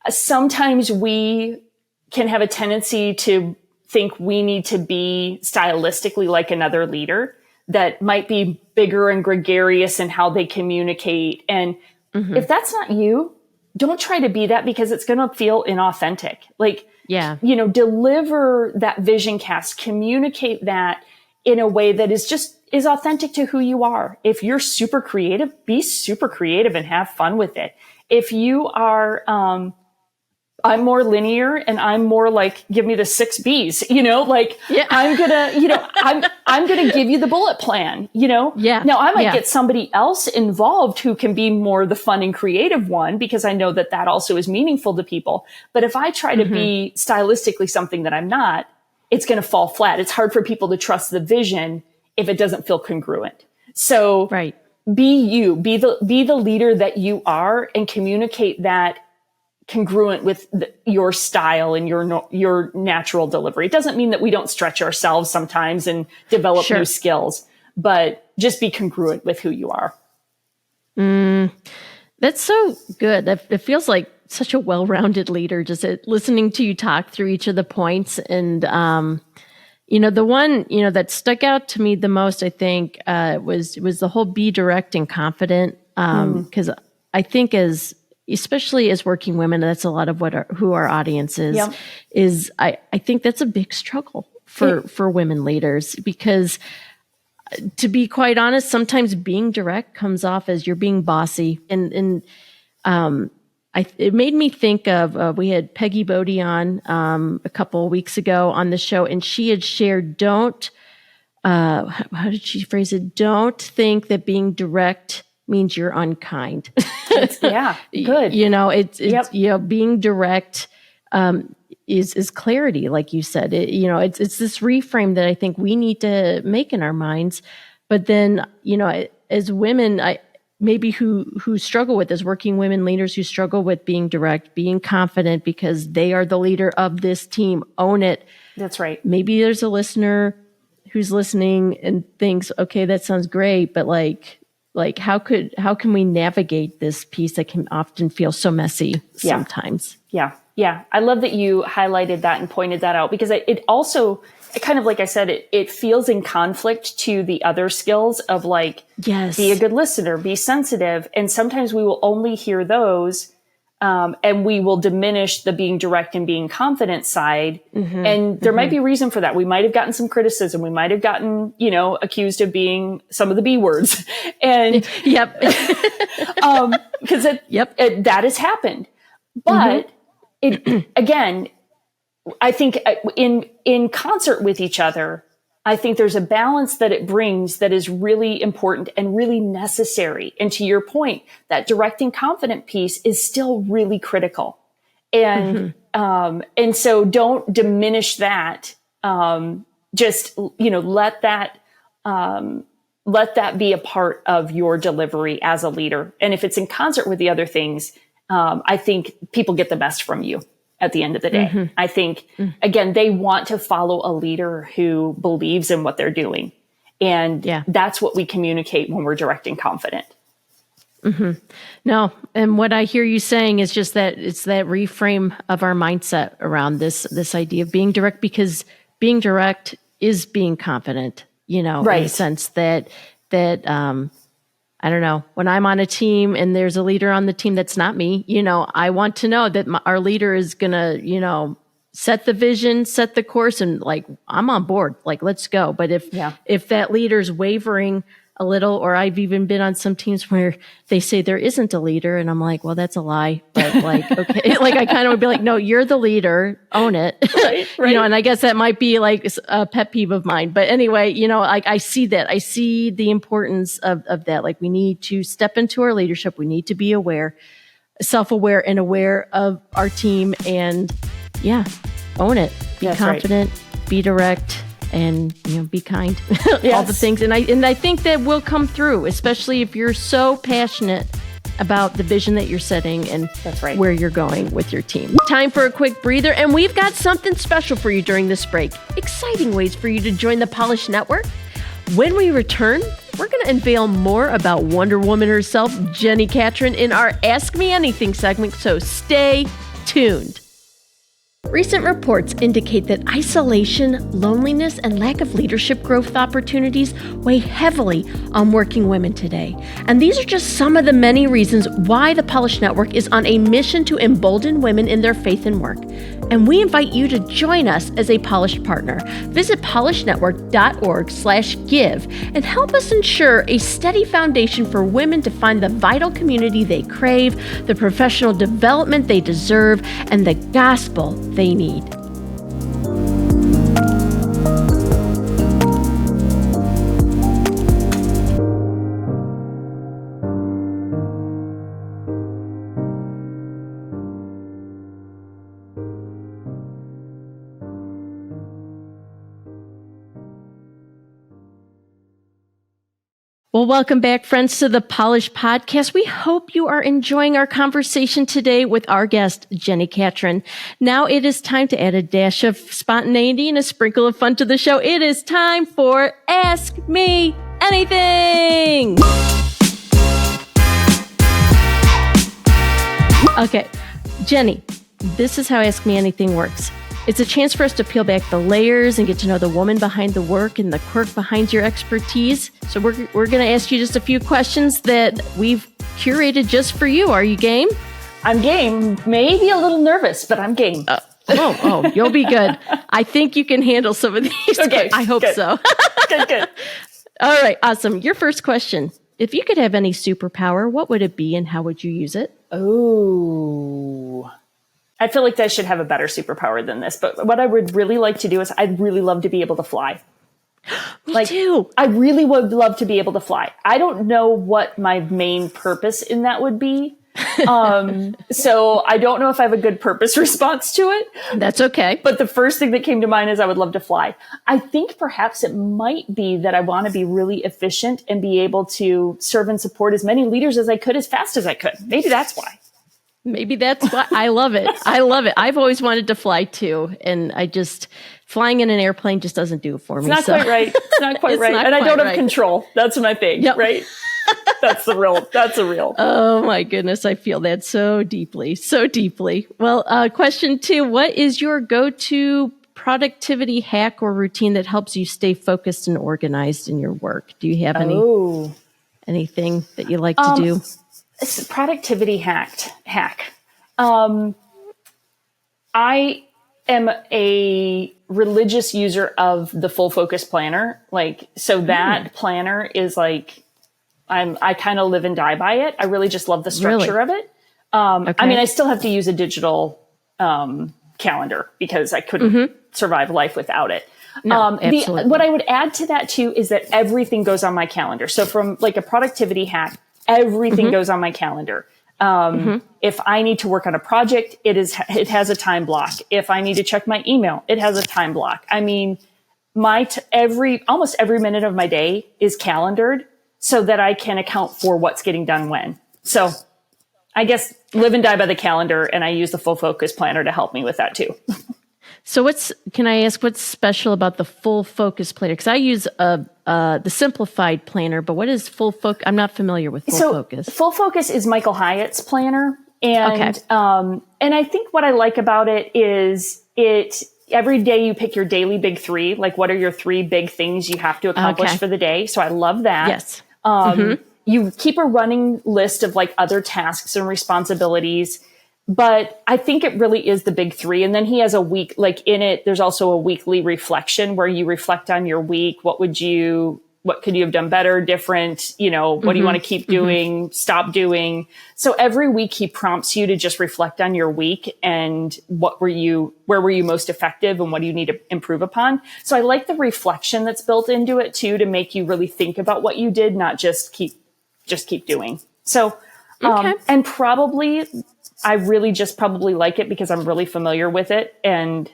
S2: sometimes we can have a tendency to think we need to be stylistically like another leader that might be bigger and gregarious in how they communicate. And if that's not you, don't try to be that, because it's going to feel inauthentic. Like,
S1: yeah,
S2: deliver that vision cast, communicate that in a way that is authentic to who you are. If you're super creative, be super creative and have fun with it. If you are, I'm more linear and I'm more like, give me the 6 B's, yeah. I'm gonna give you the bullet plan,
S1: Yeah.
S2: Now I might get somebody else involved who can be more the fun and creative one, because I know that also is meaningful to people. But if I try to be stylistically something that I'm not, it's going to fall flat. It's hard for people to trust the vision if it doesn't feel congruent. So
S1: right.
S2: Be you, be the leader that you are, and communicate that congruent with your style and your natural delivery. It doesn't mean that we don't stretch ourselves sometimes and develop new skills, but just be congruent with who you are.
S1: That's so good. It feels like such a well-rounded leader, just listening to you talk through each of the points. And, the one, that stuck out to me the most, I think, was the whole be direct and confident. Because I think especially as working women, that's a lot of who our audience is, I think that's a big struggle for women leaders, because to be quite honest, sometimes being direct comes off as you're being bossy. And it made me think of, we had Peggy Bodie on a couple of weeks ago on the show, and she had shared, how did she phrase it? Don't think that being direct means you're unkind.
S2: Yeah, good.
S1: It's being direct is clarity, like you said. It's this reframe that I think we need to make in our minds. But then, as women, maybe who struggle with this, working women leaders who struggle with being direct, being confident because they are the leader of this team, own it.
S2: That's right.
S1: Maybe there's a listener who's listening and thinks, okay, that sounds great, but like how can we navigate this piece that can often feel so messy sometimes? Yeah.
S2: Yeah. I love that you highlighted that and pointed that out, because it also, kind of like I said, it feels in conflict to the other skills of be a good listener, be sensitive. And sometimes we will only hear those, and we will diminish the being direct and being confident side. And there might be a reason for that. We might have gotten some criticism. We might have gotten, accused of being some of the B words. And because that has happened. But again, I think in concert with each other, I think there's a balance that it brings that is really important and really necessary. And to your point, that direct and confident piece is still really critical. And, and so don't diminish that. Just, let that be a part of your delivery as a leader. And if it's in concert with the other things, I think people get the best from you at the end of the day. I think, again, they want to follow a leader who believes in what they're doing. And that's what we communicate when we're direct and confident.
S1: No. And what I hear you saying is just that it's that reframe of our mindset around this idea of being direct, because being direct is being confident, in the sense that I don't know, when I'm on a team and there's a leader on the team that's not me, I want to know that our leader is going to, set the vision, set the course, and I'm on board, let's go. But if that leader's wavering a little, or I've even been on some teams where they say there isn't a leader, and I'm like, well, that's a lie. But okay, I kind of would be like, no, you're the leader, own it. Right. And I guess that might be a pet peeve of mine. But anyway, I see that. I see the importance of that. We need to step into our leadership. We need to be self-aware and aware of our team, and own it. Be confident, be direct, and be kind. All the things. And I think that will come through, especially if you're so passionate about the vision that you're setting and where you're going with your team. Time for a quick breather, and we've got something special for you during this break. Exciting ways for you to join the Polish Network. When we return, we're going to unveil more about Wonder Woman herself, Jenni Catron, in our Ask Me Anything segment, so stay tuned. Recent reports indicate that isolation, loneliness, and lack of leadership growth opportunities weigh heavily on working women today. And these are just some of the many reasons why the Polish Network is on a mission to embolden women in their faith and work. And we invite you to join us as a Polish partner. Visit polishnetwork.org/give and help us ensure a steady foundation for women to find the vital community they crave, the professional development they deserve, and the gospel they need. Well, welcome back, friends, to the Polish Podcast. We hope you are enjoying our conversation today with our guest, Jenni Catron. Now it is time to add a dash of spontaneity and a sprinkle of fun to the show. It is time for Ask Me Anything. Okay, Jenni, this is how Ask Me Anything works. It's a chance for us to peel back the layers and get to know the woman behind the work and the quirk behind your expertise. So we're going to ask you just a few questions that we've curated just for you. Are you game?
S2: I'm game. Maybe a little nervous, but I'm game.
S1: You'll be good. I think you can handle some of these.
S2: Okay,
S1: I hope
S2: good.
S1: so.
S2: Good.
S1: All right, awesome. Your first question. If you could have any superpower, what would it be and how would you use it?
S2: Oh, I feel like I should have a better superpower than this, but what I would really like to do is I'd really love to be able to fly.
S1: Me too.
S2: I really would love to be able to fly. I don't know what my main purpose in that would be. So I don't know if I have a good purpose response to it.
S1: That's okay.
S2: But the first thing that came to mind is I would love to fly. I think perhaps it might be that I want to be really efficient and be able to serve and support as many leaders as I could as fast as I could. Maybe that's why.
S1: Maybe that's why. I love it. I love it. I've always wanted to fly too. And flying in an airplane just doesn't do it for me.
S2: It's not quite right. It's not quite right. And I don't have control. That's my thing, right? That's a real.
S1: Oh my goodness. I feel that so deeply. Well, question 2, what is your go-to productivity hack or routine that helps you stay focused and organized in your work? Do you have anything that you like to do?
S2: Productivity hack. I am a religious user of the full focus planner. That planner is I kind of live and die by it. I really just love the structure of it. Okay. I mean, I still have to use a digital calendar because I couldn't survive life without it. No, absolutely. What I would add to that too is that everything goes on my calendar. So from a productivity hack, everything goes on my calendar. If I need to work on a project, it has a time block. If I need to check my email, it has a time block. I mean, almost every minute of my day is calendared so that I can account for what's getting done when. So I guess live and die by the calendar, and I use the full focus planner to help me with that too.
S1: So can I ask what's special about the full focus planner? Because I use the simplified planner, but what is full focus? I'm not familiar with full focus.
S2: Full focus is Michael Hyatt's planner. And, and I think what I like about it is every day you pick your daily big 3, what are your 3 big things you have to accomplish for the day. So I love that.
S1: Yes.
S2: You keep a running list of other tasks and responsibilities. But I think it really is the big 3. And then he has a week, in it, there's also a weekly reflection where you reflect on your week. What could you have done better, different? What do you want to keep doing, stop doing? So every week he prompts you to just reflect on your week and where were you most effective and what do you need to improve upon? So I like the reflection that's built into it too, to make you really think about what you did, not just keep doing. So, and probably, I really just probably like it because I'm really familiar with it and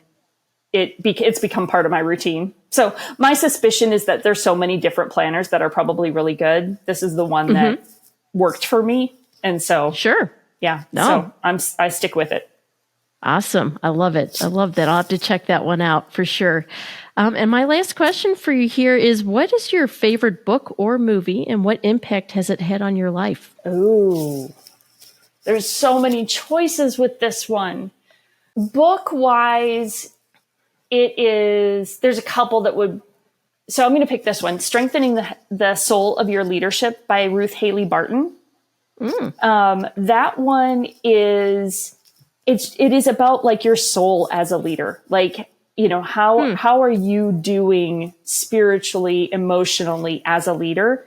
S2: it's become part of my routine. So my suspicion is that there's so many different planners that are probably really good. This is the one that worked for me. And so,
S1: sure.
S2: Yeah. No. So I stick with it.
S1: Awesome. I love it. I love that. I'll have to check that one out for sure. And my last question for you here is, what is your favorite book or movie and what impact has it had on your life?
S2: Ooh. There's so many choices with this one. Book wise, there's a couple that would, so I'm going to pick this one, Strengthening the Soul of Your Leadership by Ruth Haley Barton. That one it is about like your soul as a leader. Like, how are you doing spiritually, emotionally as a leader?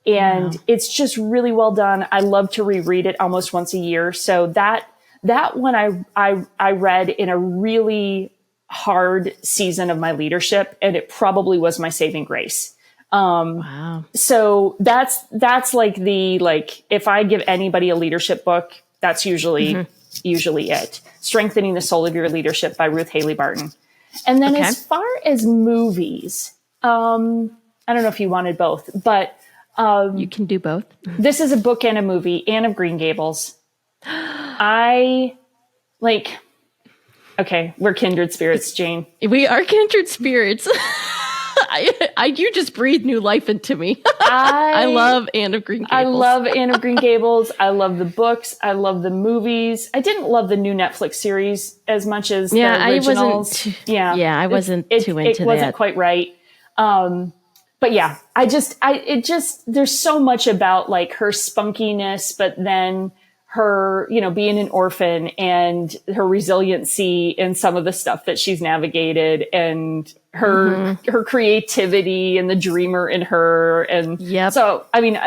S2: And it's just really well done. I love to reread it almost once a year. So that one I read in a really hard season of my leadership, and it probably was my saving grace. So that's like if I give anybody a leadership book, that's usually it. Strengthening the Soul of Your Leadership by Ruth Haley Barton. And then as far as movies, I don't know if you wanted both, but
S1: you can do both.
S2: This is a book and a movie, Anne of Green Gables. Okay, we're kindred spirits, Jane.
S1: We are kindred spirits. You just breathed new life into me. I love Anne of Green Gables.
S2: I love Anne of Green Gables. I love the books. I love the movies. I didn't love the new Netflix series as much as the originals.
S1: I wasn't too into that.
S2: It wasn't quite right. But yeah, there's so much about like her spunkiness, but then her, being an orphan and her resiliency in some of the stuff that she's navigated, and her creativity and the dreamer in her. And so, I mean,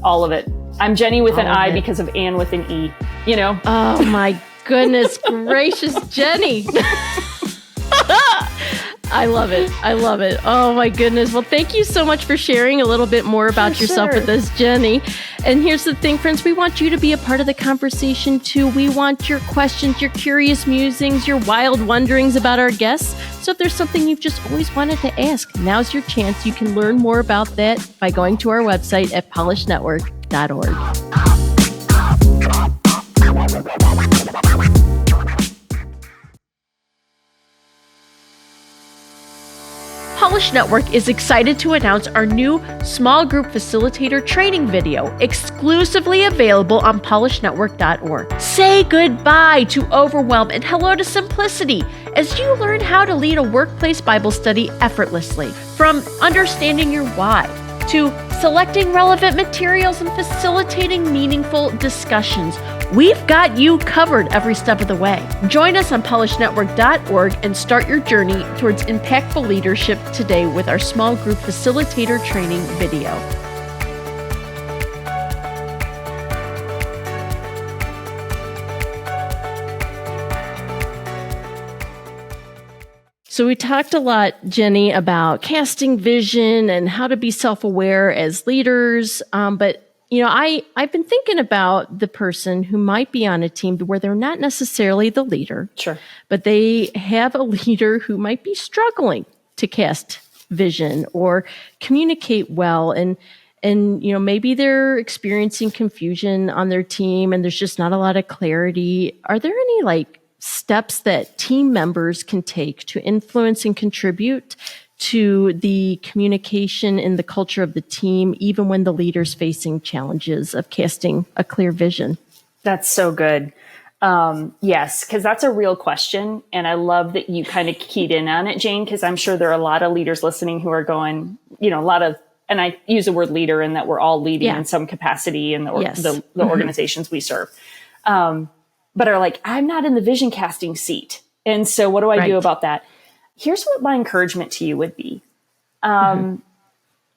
S2: all of it. I'm Jenny with an I because of Anne with an E,
S1: Oh my goodness gracious, Jenny. I love it. I love it. Oh my goodness. Well, thank you so much for sharing a little bit more about yourself with us, Jenny. And here's the thing, friends, we want you to be a part of the conversation too. We want your questions, your curious musings, your wild wonderings about our guests. So if there's something you've just always wanted to ask, now's your chance. You can learn more about that by going to our website at polishnetwork.org. Polish Network is excited to announce our new small group facilitator training video, exclusively available on polishnetwork.org. Say goodbye to overwhelm and hello to simplicity as you learn how to lead a workplace Bible study effortlessly. From understanding your why to selecting relevant materials and facilitating meaningful discussions, we've got you covered every step of the way. Join us on polishnetwork.org and start your journey towards impactful leadership today with our small group facilitator training video. So we talked a lot, Jenny, about casting vision and how to be self-aware as leaders. But I've been thinking about the person who might be on a team where they're not necessarily the leader, but they have a leader who might be struggling to cast vision or communicate well. And maybe they're experiencing confusion on their team and there's just not a lot of clarity. Are there any steps that team members can take to influence and contribute to the communication and the culture of the team, even when the leader's facing challenges of casting a clear vision? That's so good. Yes, because that's a real question. And I love that you kind of keyed in on it, Jane, because I'm sure there are a lot of leaders listening who are going, and I use the word leader in that we're all leading in some capacity in the organizations we serve. But are like, I'm not in the vision casting seat. And so what do I do about that? Here's what my encouragement to you would be.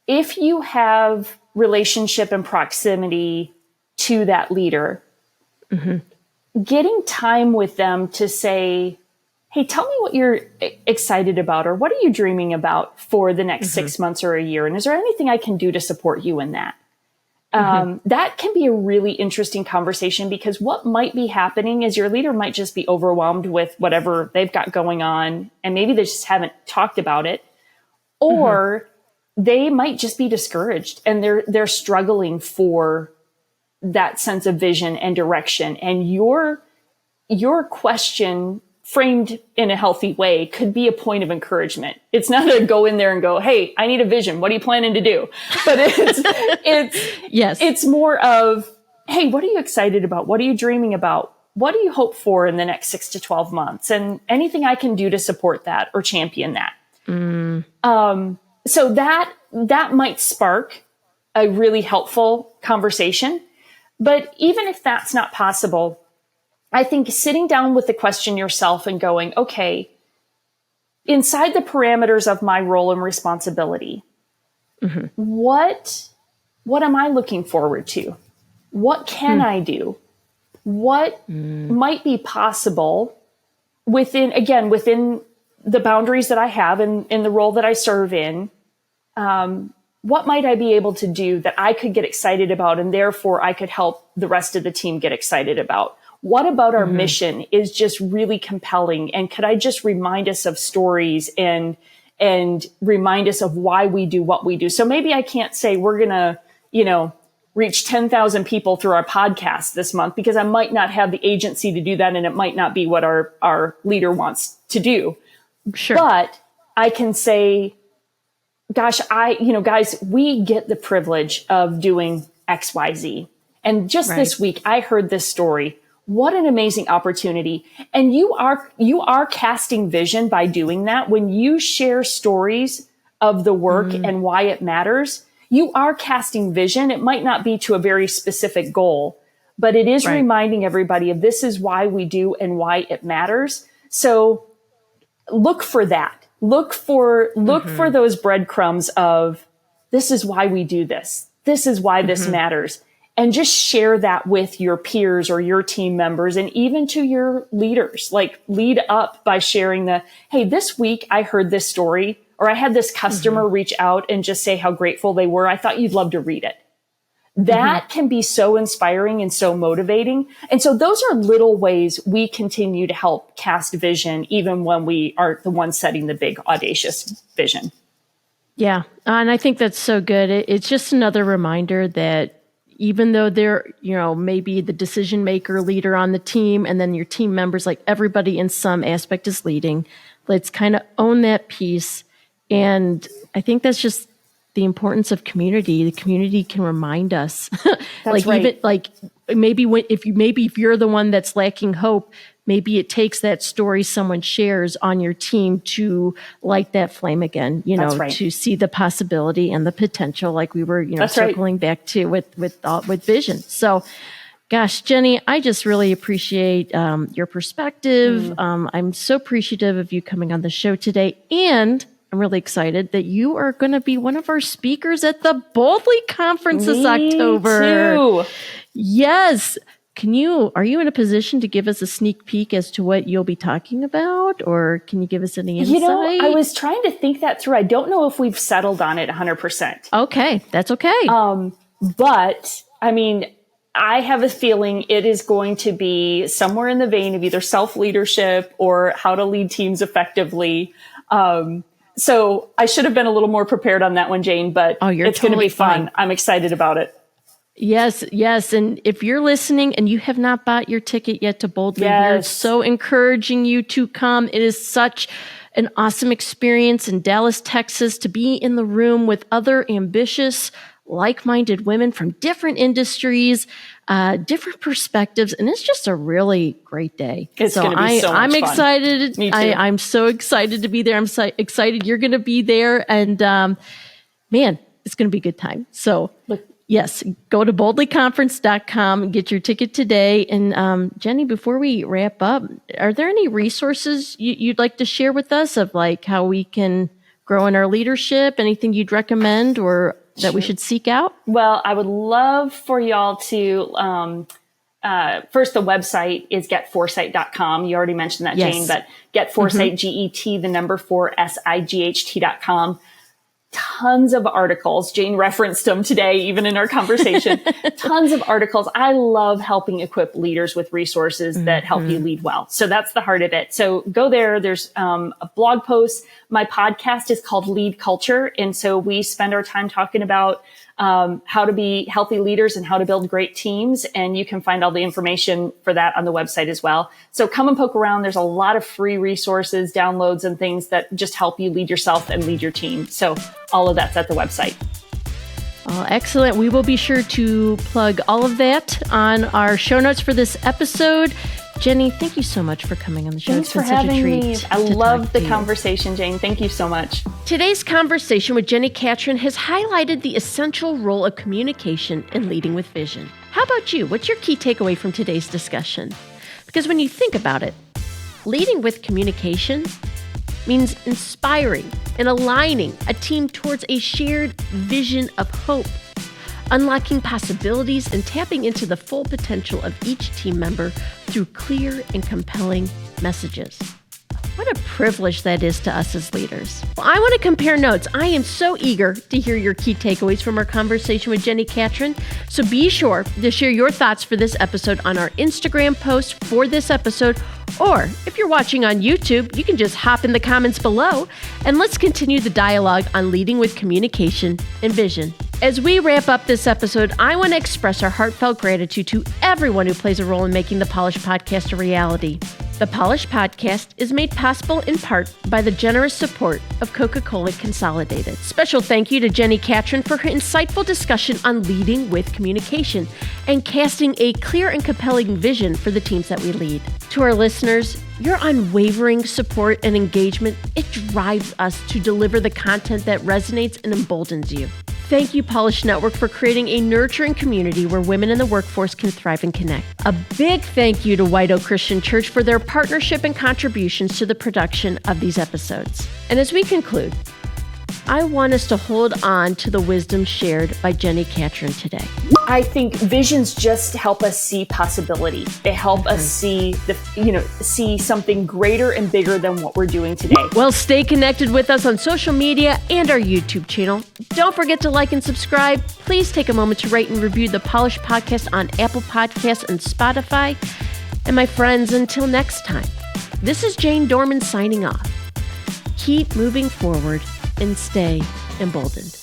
S1: If you have relationship and proximity to that leader, getting time with them to say, hey, tell me what you're excited about, or what are you dreaming about for the next 6 months or a year? And is there anything I can do to support you in that? That can be a really interesting conversation, because what might be happening is your leader might just be overwhelmed with whatever they've got going on, and maybe they just haven't talked about it, or they might just be discouraged and they're struggling for that sense of vision and direction. And your question, framed in a healthy way, could be a point of encouragement. It's not a go in there and go, hey, I need a vision. What are you planning to do? But it's more of, hey, what are you excited about? What are you dreaming about?
S2: what do you hope for in the next 6 to 12 months? And anything I can do to support that or champion that. So that might spark a really helpful conversation. But even if that's not possible, I think sitting down with the question yourself and going, okay, inside the parameters of my role and responsibility, what am I looking forward to? What can I do? What might be possible within the boundaries that I have and in the role that I serve in? What might I be able to do that I could get excited about, and therefore I could help the rest of the team get excited about? What about our mission is just really compelling? And could I just remind us of stories and remind us of why we do what we do? So maybe I can't say we're going to, reach 10,000 people through our podcast this month, because I might not have the agency to do that. And it might not be what our leader wants to do.
S1: Sure.
S2: But I can say, gosh, guys, we get the privilege of doing X, Y, Z. And just this week, I heard this story. What an amazing opportunity. And you are casting vision by doing that. When you share stories of the work and why it matters, you are casting vision. It might not be to a very specific goal, but it is reminding everybody of this is why we do and why it matters. So look for that. Look for those breadcrumbs of this is why we do this. This is why this matters. And just share that with your peers or your team members, and even to your leaders. Like, lead up by sharing hey, this week I heard this story, or I had this customer reach out and just say how grateful they were. I thought you'd love to read it. That can be so inspiring and so motivating. And so those are little ways we continue to help cast vision, even when we are the ones setting the big, audacious vision.
S1: Yeah. And I think that's so good. It's just another reminder that even though they're, maybe the decision maker, leader on the team, and then your team members, like everybody in some aspect is leading, let's kind of own that piece. And I think that's just the importance of community. The community can remind us, maybe if you're the one that's lacking hope, maybe it takes that story someone shares on your team to light that flame again, to see the possibility and the potential, like we were, circling back to with vision. So, gosh, Jenni, I just really appreciate your perspective. I'm so appreciative of you coming on the show today, and I'm really excited that you are going to be one of our speakers at the Boldly Conference this October.
S2: Too.
S1: Yes. Are you in a position to give us a sneak peek as to what you'll be talking about, or can you give us any insight?
S2: I was trying to think that through. I don't know if we've settled on it 100%.
S1: Okay. That's okay.
S2: But I mean, I have a feeling it is going to be somewhere in the vein of either self-leadership or how to lead teams effectively. So I should have been a little more prepared on that one, Jane, but it's going to be fun. I'm excited about it.
S1: Yes. And if you're listening and you have not bought your ticket yet to Boldly, we're so encouraging you to come. It is such an awesome experience in Dallas, Texas, to be in the room with other ambitious, like-minded women from different industries, different perspectives, and it's just a really great day.
S2: It's going to be so much
S1: I'm
S2: fun.
S1: excited.
S2: Me too.
S1: I'm so excited to be there. I'm so excited you're going to be there, and man, it's going to be a good time. So, yes, go to boldlyconference.com and get your ticket today. And Jenni, before we wrap up, are there any resources you'd like to share with us of like how we can grow in our leadership? Anything you'd recommend or that we should seek out? Well,
S2: I would love for y'all to, first, the website is getforesight.com. You already mentioned that, Jane, but get Foresight, GET4SIGHT.com. Tons of articles. Jane referenced them today, even in our conversation. Tons of articles. I love helping equip leaders with resources that help you lead well. So that's the heart of it. So go there. There's a blog post. My podcast is called Lead Culture. And so we spend our time talking about how to be healthy leaders and how to build great teams. And you can find all the information for that on the website as well. So come and poke around. There's a lot of free resources, downloads, and things that just help you lead yourself and lead your team. So all of that's at the website.
S1: Oh, excellent. We will be sure to plug all of that on our show notes for this episode. Jenni, thank you so much for coming on the show.
S2: Thanks for having me. I loved the conversation, Jane. Thank you so much.
S1: Today's conversation with Jenni Catron has highlighted the essential role of communication in leading with vision. How about you? What's your key takeaway from today's discussion? Because when you think about it, leading with communication means inspiring and aligning a team towards a shared vision of hope, unlocking possibilities and tapping into the full potential of each team member through clear and compelling messages. What a privilege that is to us as leaders. Well, I want to compare notes. I am so eager to hear your key takeaways from our conversation with Jenni Catron. So be sure to share your thoughts for this episode on our Instagram post for this episode. Or if you're watching on YouTube, you can just hop in the comments below and let's continue the dialogue on leading with communication and vision. As we wrap up this episode, I want to express our heartfelt gratitude to everyone who plays a role in making the Polish Podcast a reality. The Polish Podcast is made possible in part by the generous support of Coca-Cola Consolidated. Special thank you to Jenni Catron for her insightful discussion on leading with communication and casting a clear and compelling vision for the teams that we lead. To our listeners, your unwavering support and engagement, it drives us to deliver the content that resonates and emboldens you. Thank you, Polish Network, for creating a nurturing community where women in the workforce can thrive and connect. A big thank you to White Oak Christian Church for their partnership and contributions to the production of these episodes. And as we conclude, I want us to hold on to the wisdom shared by Jenni Catron today.
S2: I think visions just help us see possibility. They help us see see something greater and bigger than what we're doing today.
S1: Well, stay connected with us on social media and our YouTube channel. Don't forget to like and subscribe. Please take a moment to rate and review the Polish Podcast on Apple Podcasts and Spotify. And my friends, until next time, this is Jane Doerman signing off. Keep moving forward and stay emboldened.